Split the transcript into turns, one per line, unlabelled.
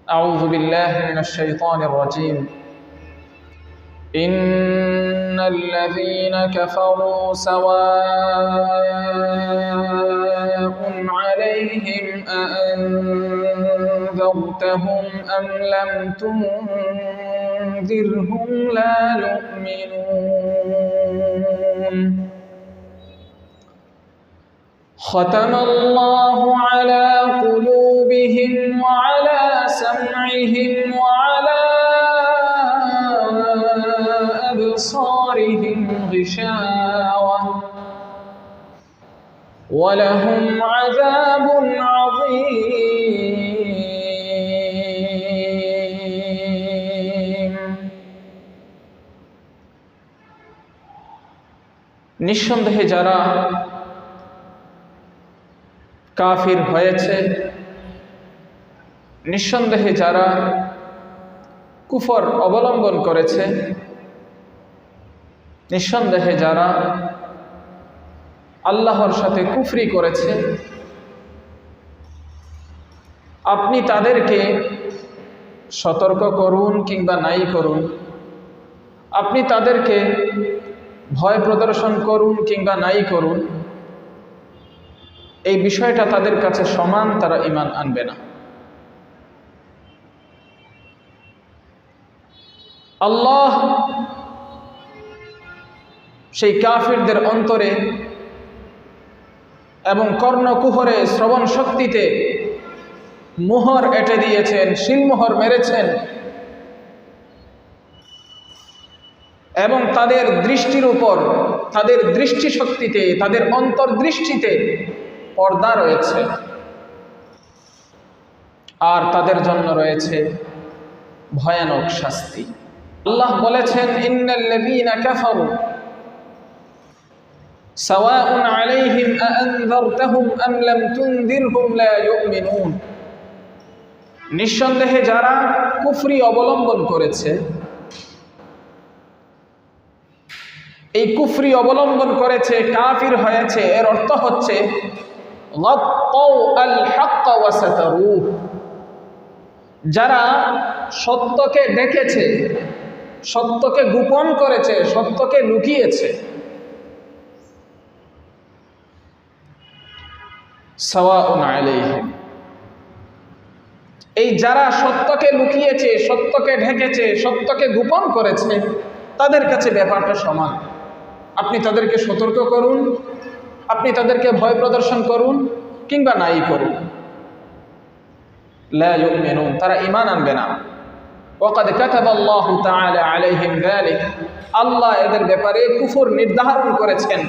أعوذ بالله من الشيطان الرجيم إن الذين كفروا سواء عليهم أأنذرتهم أم لم تنذرهم لا يؤمنون ختم الله على قلوبهم وعلى سمعهم وعلى أبصارهم غشاوة ولهم عذاب عظيم নিঃসন্দেহে যারা কাফির হয়েছে, নিঃসন্দেহে যারা কুফর অবলম্বন করেছে, নিঃসন্দেহে যারা আল্লাহর সাথে কুফরি করেছে, আপনি তাদেরকে সতর্ক করুন কিংবা নাই করুন, আপনি তাদেরকে ভয় প্রদর্শন করুন কিংবা নাই করুন, এই বিষয়টা তাদের কাছে সমান, তারা ঈমান আনবে না। আল্লাহ সেই কাফিরদের অন্তরে এবং কর্ণকুহরে শ্রবণ শক্তিতে মোহর এঁটে দিয়েছেন, শিলমোহর মেরেছেন এবং তাদের দৃষ্টির উপর, তাদের দৃষ্টিশক্তিতে, তাদের অন্তর্দৃষ্টিতে পর্দা রয়েছে, আর তাদের জন্য রয়েছে ভয়ানক শাস্তি। আল্লাহ বলেছেন, ইন্নাল্লাযীনা কাফারু সাওয়াউন আলাইহিম আআনযারতাহুম আম লাম তুনযিরহুম লা ইউমিনুন। নিঃসন্দেহে যারা কুফরি অবলম্বন করেছে, এই কুফরি অবলম্বন করেছে, কাফির হয়েছে, এর অর্থ হচ্ছে যারা সত্যকে দেখেছে, সত্যকে গোপন করেছে, সত্যকে লুকিয়েছে। সাওয়াউন আলাইহিম, এই যারা সত্যকে লুকিয়েছে, সত্যকে ঢেকেছে, সত্যকে গোপন করেছে, তাদের কাছে ব্যাপারটা সমান। আপনি তাদেরকে সতর্ক করুন, আপনি তাদেরকে ভয় প্রদর্শন করুন কিংবা নাই করুন, লা ইউমিনুন, তারা ঈমান আনবে না। ওয়াকাদ কাতাবাল্লাহু তাআলা আলাইহিম যালিক, আল্লাহ এদের ব্যাপারে কুফর নির্ধারণ করেছেন।